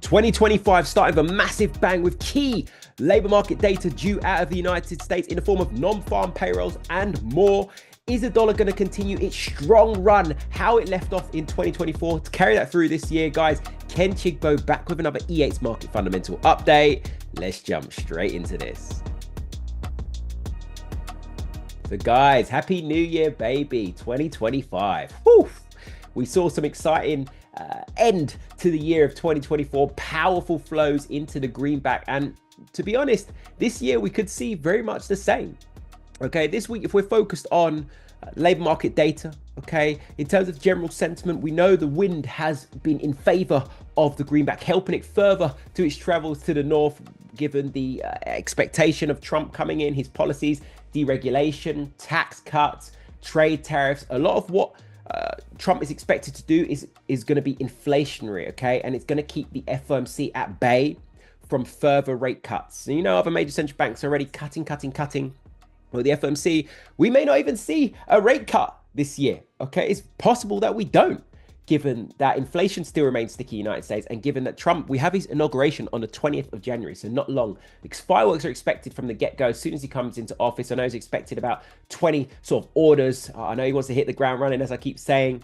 2025 starting with a massive bang with key labor market data due out of the United States in the form of non-farm payrolls and more. Is the dollar going to continue its strong run, how it left off in 2024, to carry that through this year, guys? Ken Chigbo back with another E8's market fundamental update. Let's jump straight into this. So guys, happy new year, baby, 2025. Whew. We saw some exciting end to the year of 2024, powerful flows into the greenback. And to be honest, this year we could see very much the same. Okay, this week, if we're focused on labor market data, okay, in terms of general sentiment, we know the wind has been in favor of the greenback, helping it further to its travels to the north, given the expectation of Trump coming in, his policies, deregulation, tax cuts, trade tariffs. A lot of what Trump is expected to do is going to be inflationary, okay, and it's going to keep the FOMC at bay from further rate cuts. So, you know, other major central banks are already cutting. Well, the FOMC, we may not even see a rate cut this year, okay? It's possible that we don't, given that inflation still remains sticky in the United States, and given that Trump, we have his inauguration on the 20th of January, so not long. Fireworks are expected from the get-go as soon as he comes into office. I know he's expected about 20 sort of orders. I know he wants to hit the ground running, as I keep saying.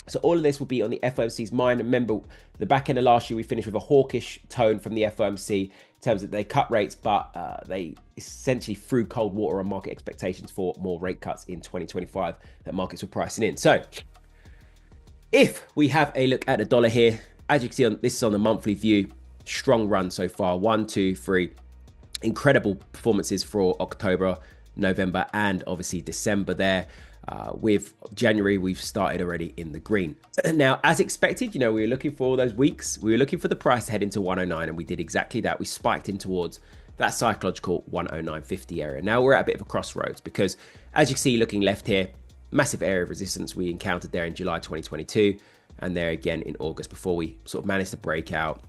So all of this will be on the FOMC's mind. Remember, the back end of last year, we finished with a hawkish tone from the FOMC in terms of they cut rates, but they essentially threw cold water on market expectations for more rate cuts in 2025 that markets were pricing in. So if we have a look at the dollar here, as you can see, this is on the monthly view, strong run so far, 1, 2, 3, incredible performances for October, November, and obviously December there. With January, we've started already in the green. Now, as expected, you know, we were looking for all those weeks. We were looking for the price to head into 109, and we did exactly that. We spiked in towards that psychological 109.50 area. Now we're at a bit of a crossroads because, as you can see, looking left here, massive area of resistance we encountered there in July 2022, and there again in August before we sort of managed to break out,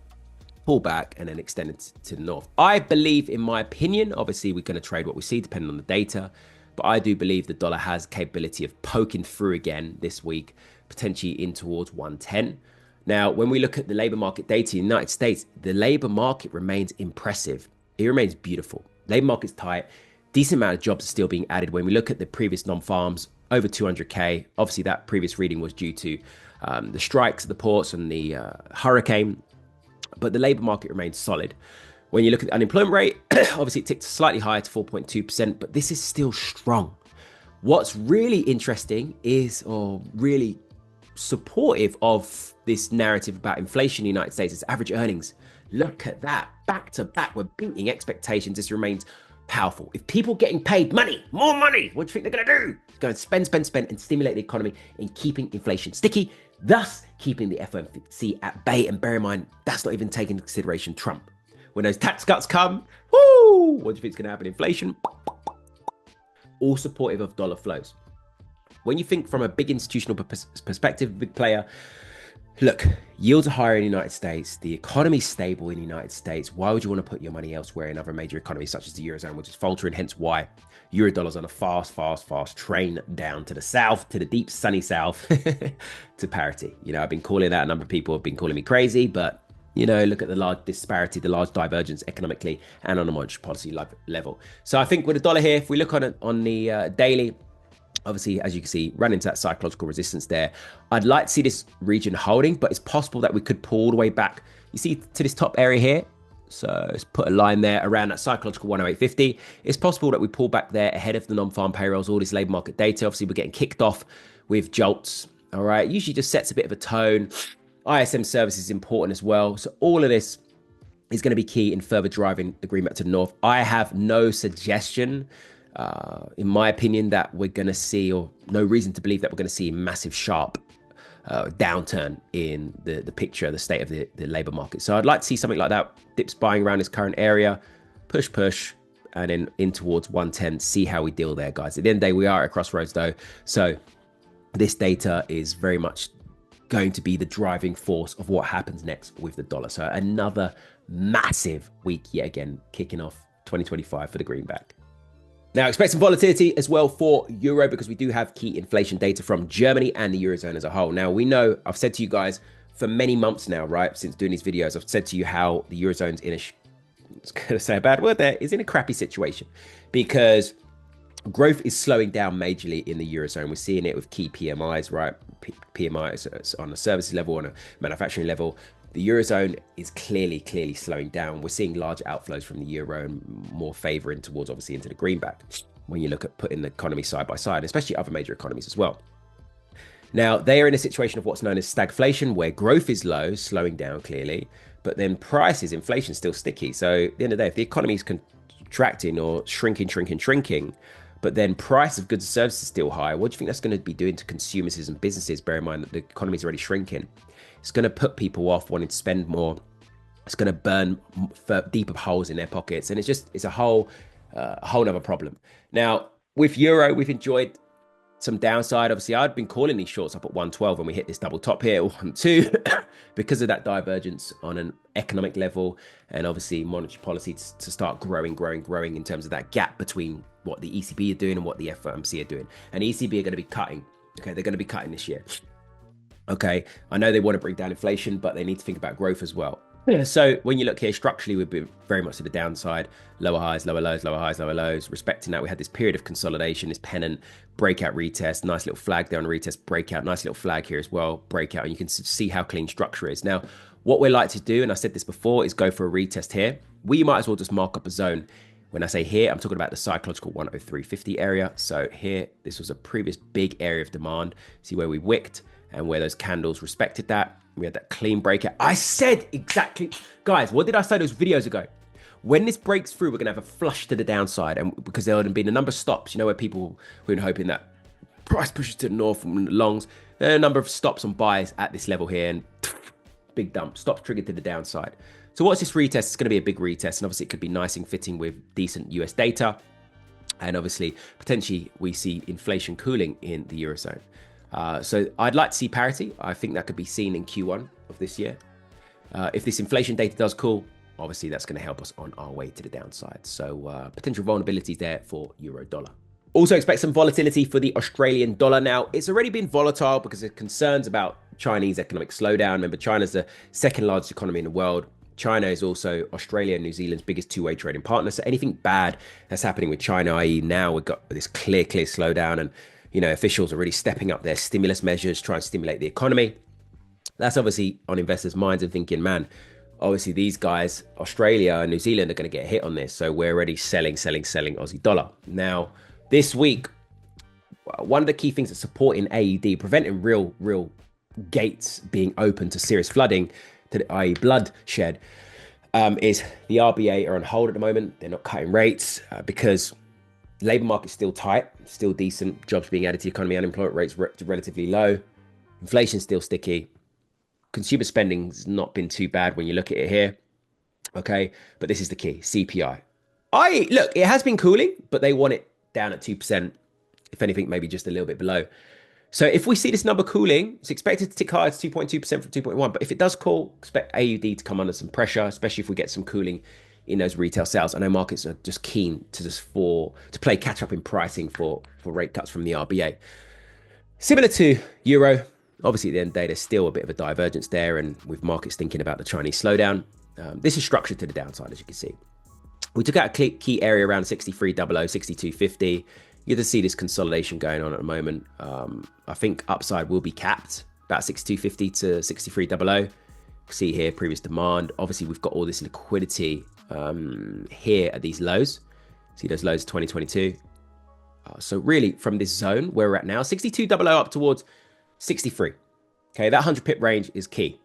pull back, and then extend it to the north. I believe, in my opinion, obviously we're going to trade what we see depending on the data, but I do believe the dollar has capability of poking through again this week, potentially in towards 110. Now, when we look at the labor market data in the United States, the labor market remains impressive. It remains beautiful. Labor market's tight. Decent amount of jobs are still being added. When we look at the previous non-farms, over 200K. Obviously, that previous reading was due to the strikes at the ports and the hurricane, but the labor market remains solid. When you look at the unemployment rate, obviously it ticked slightly higher to 4.2%, but this is still strong. What's really interesting is, or really supportive of this narrative about inflation in the United States, is average earnings. Look at that, back to back, we're beating expectations. This remains powerful. If people getting paid money, more money, what do you think they're going to do? Go and spend, and stimulate the economy in keeping inflation sticky, thus keeping the FOMC at bay. And bear in mind, that's not even taking into consideration Trump. When those tax cuts come, whoo, what do you think is going to happen? Inflation, all supportive of dollar flows. When you think from a big institutional perspective, big player, look, yields are higher in the United States. The economy is stable in the United States. Why would you want to put your money elsewhere in other major economies such as the Eurozone, which is faltering? Hence why Eurodollar's on a fast train down to the south, to the deep sunny south, to parity. You know, I've been calling that. A number of people have been calling me crazy, but you know, look at the large disparity, the large divergence economically and on a monetary policy level. So I think with the dollar here, if we look on it on the daily, obviously, as you can see, run into that psychological resistance there. I'd like to see this region holding, but it's possible that we could pull all the way back, you see, to this top area here. So let's put a line there around that psychological 108.50. It's possible that we pull back there ahead of the non-farm payrolls, all this labor market data. Obviously, we're getting kicked off with jolts. All right, usually just sets a bit of a tone. ISM service is important as well. So all of this is going to be key in further driving the greenback to the north. I have no suggestion, in my opinion, that we're going to see, or no reason to believe that we're going to see a massive sharp downturn in the picture, the state of the labor market. So I'd like to see something like that. Dips buying around this current area, push, and then in towards 110, see how we deal there, guys. At the end of the day, we are at a crossroads though. So this data is very much going to be the driving force of what happens next with the dollar. So another massive week yet again, kicking off 2025 for the greenback. Now, expect some volatility as well for Euro because we do have key inflation data from Germany and the Eurozone as a whole. Now, we know, I've said to you guys for many months now, right? Since doing these videos, I've said to you how the Eurozone's in a, I was going to say a bad word there, is in a crappy situation because growth is slowing down majorly in the Eurozone. We're seeing it with key PMIs, right? PMIs on a services level, on a manufacturing level. The Eurozone is clearly slowing down. We're seeing large outflows from the Euro and more favoring towards obviously into the greenback when you look at putting the economy side by side, especially other major economies as well. Now, they are in a situation of what's known as stagflation, where growth is low, slowing down clearly, but then prices, inflation is still sticky. So at the end of the day, if the economy is contracting or shrinking, but then price of goods and services is still high, what do you think that's going to be doing to consumers and businesses? Bear in mind that the economy is already shrinking. It's going to put people off wanting to spend more. It's going to burn deeper holes in their pockets. And it's a whole other problem. Now, with Euro, we've enjoyed some downside. Obviously, I'd been calling these shorts up at 112 when we hit this double top here at 1-2 because of that divergence on an economic level and obviously monetary policy to start growing in terms of that gap between what the ECB are doing and what the FOMC are doing. And ECB are going to be cutting. Okay, they're going to be cutting this year. Okay, I know they want to bring down inflation, but they need to think about growth as well. Yeah, so when you look here, structurally, we've been very much to the downside. Lower highs, lower lows, lower highs, lower lows. Respecting that, we had this period of consolidation, this pennant, breakout, retest, nice little flag there on retest, breakout, nice little flag here as well, breakout. And you can see how clean structure is. Now, what we like to do, and I said this before, is go for a retest here. We might as well just mark up a zone. When I say here, I'm talking about the psychological 103.50 area. So here, this was a previous big area of demand. See where we wicked and where those candles respected that. We had that clean breakout. I said exactly, guys, what did I say those videos ago? When this breaks through, we're going to have a flush to the downside. And because there would have been a number of stops, you know, where people were hoping that price pushes to the north from the longs. There are a number of stops on buys at this level here and big dump, stops triggered to the downside. So what's this retest? It's going to be a big retest. And obviously it could be nice and fitting with decent US data. And obviously, potentially we see inflation cooling in the Eurozone. So I'd like to see parity. I think that could be seen in Q1 of this year. If this inflation data does cool, obviously that's going to help us on our way to the downside. So potential vulnerabilities there for euro dollar. Also expect some volatility for the Australian dollar. Now, it's already been volatile because of concerns about Chinese economic slowdown. Remember, China's the second largest economy in the world. China is also Australia and New Zealand's biggest two-way trading partner. So anything bad that's happening with China, i.e. now we've got this clear slowdown and you know, officials are really stepping up their stimulus measures, trying to stimulate the economy. That's obviously on investors' minds and thinking, man, obviously these guys, Australia and New Zealand, are going to get hit on this. So we're already selling Aussie dollar. Now, this week, one of the key things that's supporting AED, preventing real gates being open to serious flooding, i.e. bloodshed, is the RBA are on hold at the moment. They're not cutting rates because labour market's still tight, still decent. Jobs being added to the economy, unemployment rates relatively low. Inflation's still sticky. Consumer spending's not been too bad when you look at it here. Okay, but this is the key, CPI. Look, it has been cooling, but they want it down at 2%. If anything, maybe just a little bit below. So if we see this number cooling, it's expected to tick higher to 2.2% from 2.1. But if it does cool, expect AUD to come under some pressure, especially if we get some cooling in those retail sales. I know markets are just keen to play catch up in pricing for rate cuts from the RBA. Similar to euro, obviously at the end of the day, there's still a bit of a divergence there, and with markets thinking about the Chinese slowdown, this is structured to the downside, as you can see. We took out a key area around 63.00, 62.50. You can see this consolidation going on at the moment. I think upside will be capped about 62.50 to 63.00. See here, previous demand. Obviously, we've got all this liquidity here at these lows. See those lows 2022. So really from this zone where we're at now, 62.00 up towards 63. Okay, that 100 pip range is key.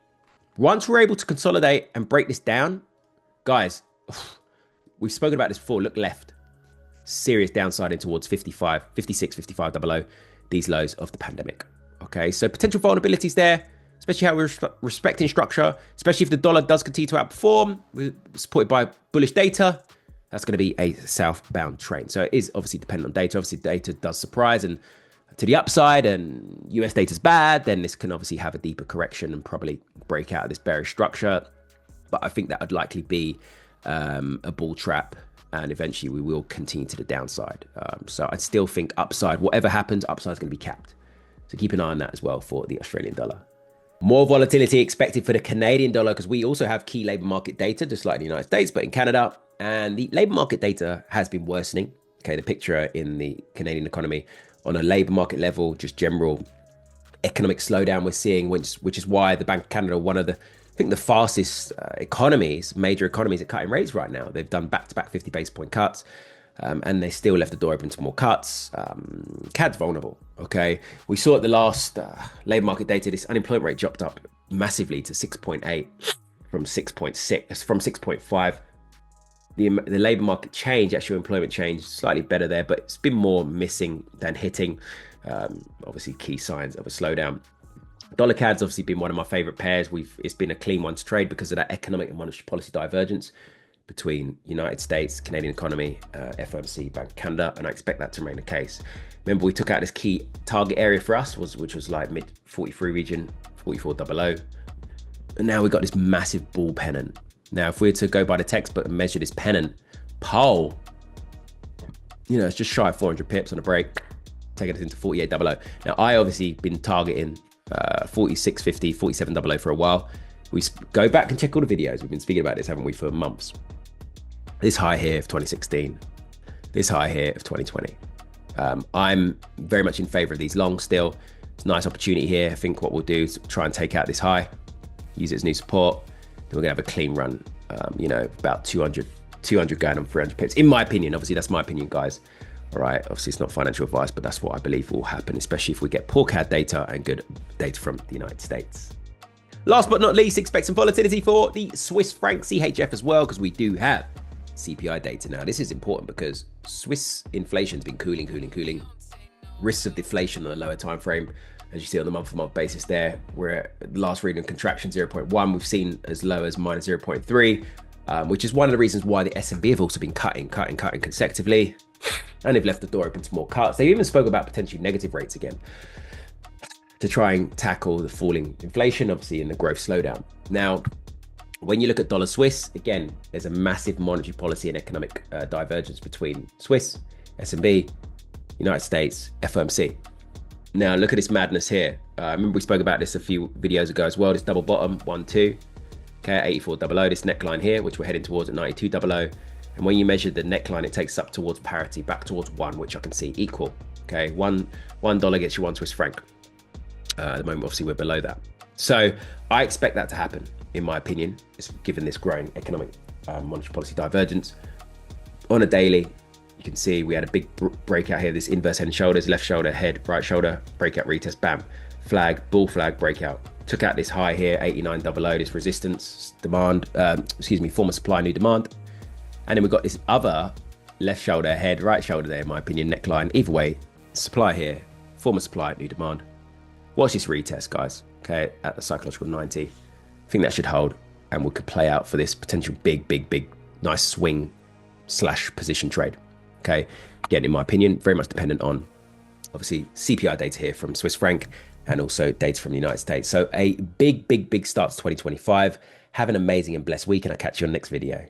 Once we're able to consolidate and break this down, guys, we've spoken about this before. Look left. Serious downside in towards 55, 56, 55.00, these lows of the pandemic. Okay, so potential vulnerabilities there, especially how we're respecting structure, especially if the dollar does continue to outperform, we're supported by bullish data, that's going to be a southbound trend. So it is obviously dependent on data. Obviously, data does surprise and to the upside and US data is bad, then this can obviously have a deeper correction and probably break out of this bearish structure. But I think that would likely be a bull trap, and eventually we will continue to the downside. So I still think upside, whatever happens, upside is going to be capped. So keep an eye on that as well for the Australian dollar. More volatility expected for the Canadian dollar because we also have key labor market data, just like the United States, but in Canada. And the labor market data has been worsening. Okay, the picture in the Canadian economy on a labor market level, just general economic slowdown we're seeing, which is why the Bank of Canada, one of the, I think the fastest economies, major economies at cutting rates right now. They've done back-to-back 50 basis point cuts. And they still left the door open to more cuts. CAD's vulnerable, okay? We saw at the last labor market data, this unemployment rate dropped up massively to 6.8 from 6.6, from 6.5. The labor market change, actual employment change, slightly better there, but it's been more missing than hitting. Obviously, key signs of a slowdown. Dollar CAD's obviously been one of my favorite pairs. It's been a clean one to trade because of that economic and monetary policy divergence between United States, Canadian economy, FOMC, Bank of Canada, and I expect that to remain the case. Remember, we took out this key target area for us, which was like mid 43 region, 4400, and now we got this massive bull pennant. Now, if we were to go by the textbook and measure this pennant pole, it's just shy of 400 pips on a break, taking us into 4800. Now, I obviously been targeting 4650, 4700 for a while. We go back and check all the videos. We've been speaking about this, haven't we, for months. This high here of 2016, this high here of 2020. I'm very much in favor of these longs still. It's a nice opportunity here. I think what we'll do is try and take out this high, use it as new support. Then we're gonna have a clean run, about 200 going on 300 pips. In my opinion, obviously that's my opinion, guys. All right, obviously it's not financial advice, but that's what I believe will happen, especially if we get poor CAD data and good data from the United States. Last but not least, expect some volatility for the Swiss franc CHF as well, because we do have CPI data now. This is important because Swiss inflation's been cooling. Risks of deflation on a lower time frame, as you see on the month-to-month basis there. We're at the last reading contraction 0.1. We've seen as low as minus 0.3, which is one of the reasons why the S&B have also been cutting consecutively, and they've left the door open to more cuts. They even spoke about potentially negative rates again to try and tackle the falling inflation, obviously, in the growth slowdown. Now, when you look at dollar Swiss, again, there's a massive monetary policy and economic divergence between Swiss, S&B, United States, FOMC. Now, look at this madness here. I remember we spoke about this a few videos ago as well. This double bottom, 1, 2, okay, 8400, this neckline here, which we're heading towards at 9200. And when you measure the neckline, it takes up towards parity, back towards 1, which I can see equal. Okay, $1 gets you 1 Swiss franc. At the moment, obviously, we're below that. So I expect that to happen, in my opinion, given this growing economic monetary policy divergence. On a daily, you can see we had a big breakout here, this inverse head and shoulders, left shoulder, head, right shoulder, breakout, retest, bam, flag, bull flag, breakout. Took out this high here, 8900, this resistance, demand, former supply, new demand. And then we've got this other left shoulder, head, right shoulder there, in my opinion, neckline. Either way, supply here, former supply, new demand. Watch this retest, guys, okay, at the psychological 90. I think that should hold, and we could play out for this potential big, nice swing / position trade, okay? Again, in my opinion, very much dependent on, obviously, CPI data here from Swiss franc and also data from the United States. So a big start to 2025. Have an amazing and blessed week, and I'll catch you on the next video.